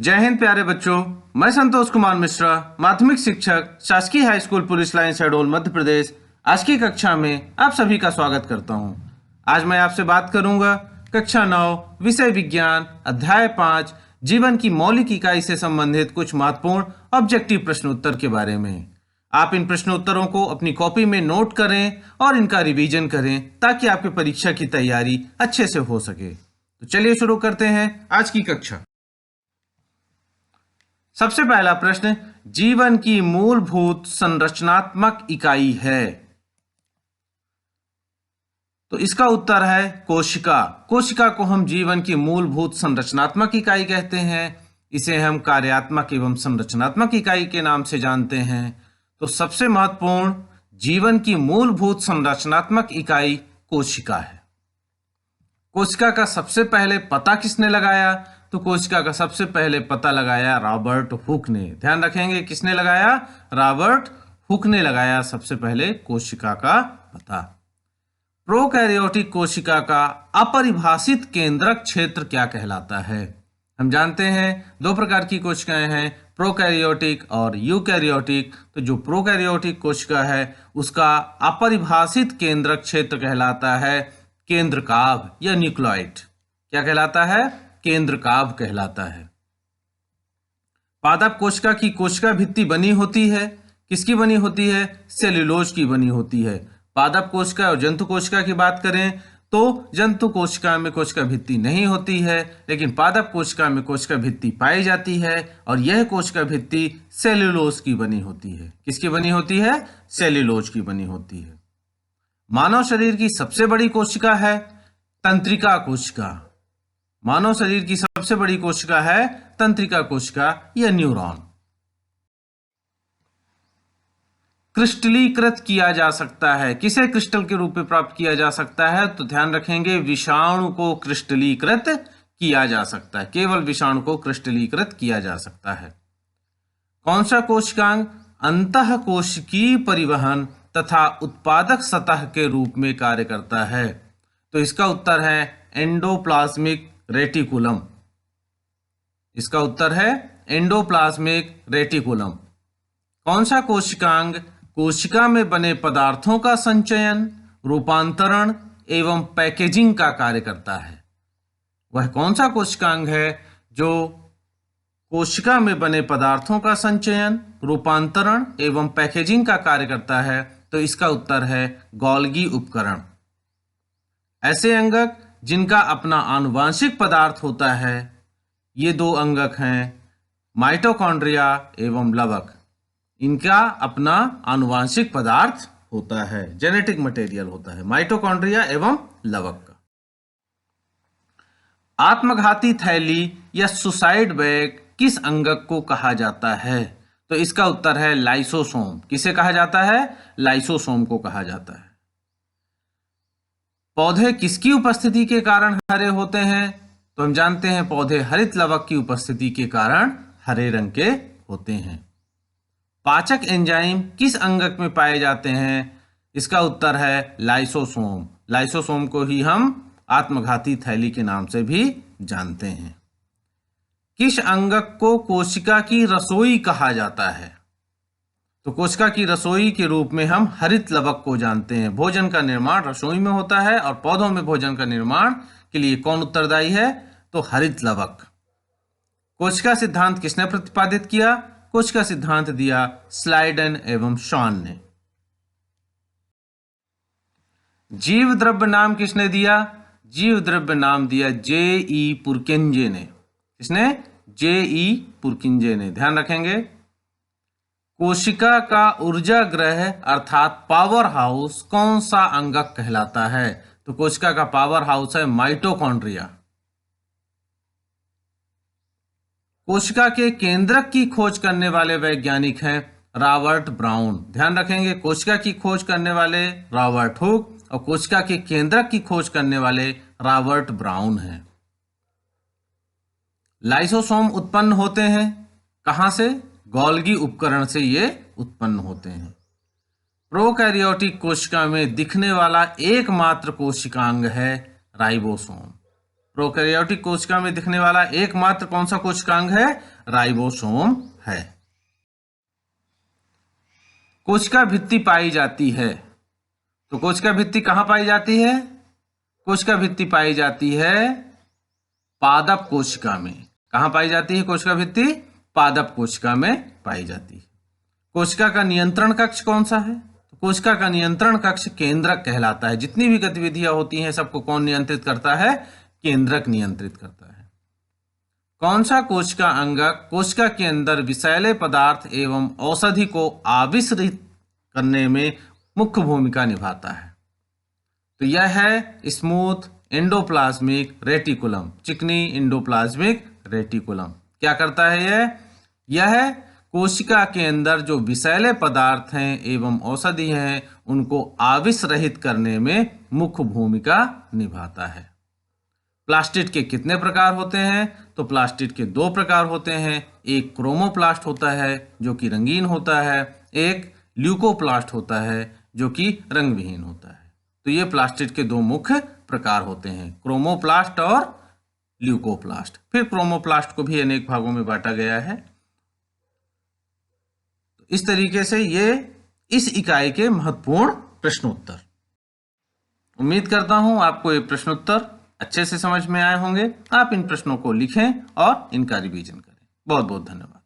जय हिंद प्यारे बच्चों। मैं संतोष कुमार मिश्रा, माध्यमिक शिक्षक, शासकीय high school police line Shahdol Madhya Pradesh. आज की कक्षा में आप सभी का स्वागत करता हूं। आज मैं आपसे बात करूंगा कक्षा 9 विषय विज्ञान अध्याय 5 जीवन की मौलिक इकाई से संबंधित कुछ महत्वपूर्ण ऑब्जेक्टिव प्रश्न उत्तर के बारे में। आप इन प्रश्न उत्तरों को अपनी कॉपी में नोट करें और इनका रिवीजन करें ताकि आपकी परीक्षा की तैयारी अच्छे से हो सके। तो चलिए शुरू करते हैं आज की कक्षा। सबसे पहला प्रश्न, जीवन की मूलभूत संरचनात्मक इकाई है, तो इसका उत्तर है कोशिका। कोशिका को हम जीवन की मूलभूत संरचनात्मक इकाई कहते हैं। इसे हम कार्यात्मक एवं संरचनात्मक इकाई के नाम से जानते हैं। तो सबसे महत्वपूर्ण जीवन की मूलभूत संरचनात्मक इकाई कोशिका है। कोशिका का सबसे पहले पता किसने लगाया? तो कोशिका का सबसे पहले पता लगाया रॉबर्ट हुक ने। ध्यान रखेंगे, किसने लगाया? रॉबर्ट हुक ने लगाया सबसे पहले कोशिका का पता। प्रोकैरियोटिक कोशिका का अपरिभाषित केंद्रक क्षेत्र क्या कहलाता है? हम जानते हैं दो प्रकार की कोशिकाएं हैं, प्रोकैरियोटिक और यूकैरियोटिक। तो जो प्रोकैरियोटिक कोशिका है उसका अपरिभाषित केंद्रक क्षेत्र कहलाता है केंद्रकाभ या न्यूक्लियोइड। क्या कहलाता है? केंद्रकाभ कहलाता है। पादप कोशिका की कोशिका भित्ति बनी होती है, किसकी बनी होती है? सेल्यूलोज की बनी होती है। पादप कोशिका और जंतु कोशिका की बात करें तो जंतु कोशिका में कोशिका भित्ति नहीं होती है, लेकिन पादप कोशिका में कोशिका भित्ति पाई जाती है और यह कोशिका भित्ति सेल्यूलोज की बनी होती है। किसकी बनी होती है? सेल्यूलोज की बनी होती है। मानव शरीर की सबसे बड़ी कोशिका है तंत्रिका कोशिका। मानव शरीर की सबसे बड़ी कोशिका है तंत्रिका कोशिका या न्यूरॉन। क्रिस्टलीकृत किया जा सकता है, किसे क्रिस्टल के रूप में प्राप्त किया जा सकता है? तो ध्यान रखेंगे विषाणु को क्रिस्टलीकृत किया जा सकता है। केवल विषाणु को क्रिस्टलीकृत किया जा सकता है। कौन सा कोशिकांग अंतः कोशिकीय परिवहन तथा उत्पादक सतह के रूप में कार्य करता है? तो इसका उत्तर है एंडोप्लाज्मिक रेटिकुलम। इसका उत्तर है एंडोप्लाज्मिक रेटिकुलम। कौन सा कोशिकांग कोशिका में बने पदार्थों का संचयन, रूपांतरण एवं पैकेजिंग का कार्य करता है? वह कौन सा कोशिकांग है जो कोशिका में बने पदार्थों का संचयन, रूपांतरण एवं पैकेजिंग का कार्य करता है? तो इसका उत्तर है गोल्गी उपकरण। ऐसे अंगक जिनका अपना आनुवांशिक पदार्थ होता है, ये दो अंगक हैं माइटोकॉन्ड्रिया एवं लवक। इनका अपना आनुवांशिक पदार्थ होता है, जेनेटिक मटेरियल होता है, माइटोकॉन्ड्रिया एवं लवक का। आत्मघाती थैली या सुसाइड बैग किस अंगक को कहा जाता है? तो इसका उत्तर है लाइसोसोम। किसे कहा जाता है? लाइसोसोम को कहा जाता है। पौधे किसकी उपस्थिति के कारण हरे होते हैं? तो हम जानते हैं पौधे हरित लवक की उपस्थिति के कारण हरे रंग के होते हैं। पाचक एंजाइम किस अंगक में पाए जाते हैं? इसका उत्तर है लाइसोसोम। लाइसोसोम को ही हम आत्मघाती थैली के नाम से भी जानते हैं। किस अंगक को कोशिका की रसोई कहा जाता है? तो कोशिका की रसोई के रूप में हम हरित लवक को जानते हैं। भोजन का निर्माण रसोई में होता है और पौधों में भोजन का निर्माण के लिए कौन उत्तरदायी है? तो हरित लवक। कोशिका सिद्धांत किसने प्रतिपादित किया? कोशिका सिद्धांत दिया स्लाइडन एवं शॉन ने। जीव द्रव्य नाम किसने दिया? जीव द्रव्य नाम दिया जे.ई. पुरकिंजे ने। किसने? जे.ई. पुरकिंजे ने। ध्यान रखेंगे कोशिका का ऊर्जा ग्रह अर्थात पावर हाउस कौन सा अंगक कहलाता है? तो कोशिका का पावर हाउस है माइटोकॉन्ड्रिया। कोशिका के केंद्रक की खोज करने वाले वैज्ञानिक हैं रॉबर्ट ब्राउन। ध्यान रखेंगे कोशिका की खोज करने वाले रॉबर्ट हुक और कोशिका के केंद्रक की खोज करने वाले रॉबर्ट ब्राउन हैं। लाइसोसोम उत्पन्न होते हैं कहां से? गोल्गी उपकरण से ये उत्पन्न होते हैं। प्रोकैरियोटिक कोशिका में दिखने वाला एकमात्र कोशिकांग है राइबोसोम। प्रोकैरियोटिक कोशिका में दिखने वाला एकमात्र कौन सा कोशिकांग है? राइबोसोम है। कोशिका भित्ति पाई जाती है, तो कोशिका भित्ति कहां पाई जाती है? कोशिका भित्ति पाई जाती है पादप कोशिका में। कहां पाई जाती है कोशिका भित्ति? पादप कोशिका में पाई जाती है। कोशिका का नियंत्रण कक्ष कौन सा है? तो कोशिका का नियंत्रण कक्ष केंद्रक कहलाता है। जितनी भी गतिविधियां होती हैं सबको कौन नियंत्रित करता है? केंद्रक नियंत्रित करता है। कौन सा कोशिका अंगक कोशिका के अंदर विषैले पदार्थ एवं औषधि को आविष्कृत करने में मुख्य भूमिका निभाता है? तो यह है स्मूथ एंडोप्लाज्मिक रेटिकुलम, चिकनी एंडोप्लाज्मिक रेटिकुलम। क्या करता है यह कोशिका के अंदर जो विषैले पदार्थ हैं एवं औषधि हैं उनको आविष रहित करने में मुख्य भूमिका निभाता है। प्लास्टिड के कितने प्रकार होते हैं? तो प्लास्टिड के 2 प्रकार होते हैं। एक क्रोमोप्लास्ट होता है जो कि रंगीन होता है, एक ल्यूकोप्लास्ट होता है जो कि रंग विहीन होता है। तो ये प्लास्टिड के 2 मुख्य प्रकार होते हैं, क्रोमोप्लास्ट और ल्यूकोप्लास्ट। फिर क्रोमोप्लास्ट को भी अनेक भागों में बांटा गया है। तो इस तरीके से ये इस इकाई के महत्वपूर्ण प्रश्नोत्तर। उम्मीद करता हूं आपको ये प्रश्नोत्तर अच्छे से समझ में आए होंगे। आप इन प्रश्नों को लिखें और इनका रिवीजन करें। बहुत बहुत धन्यवाद।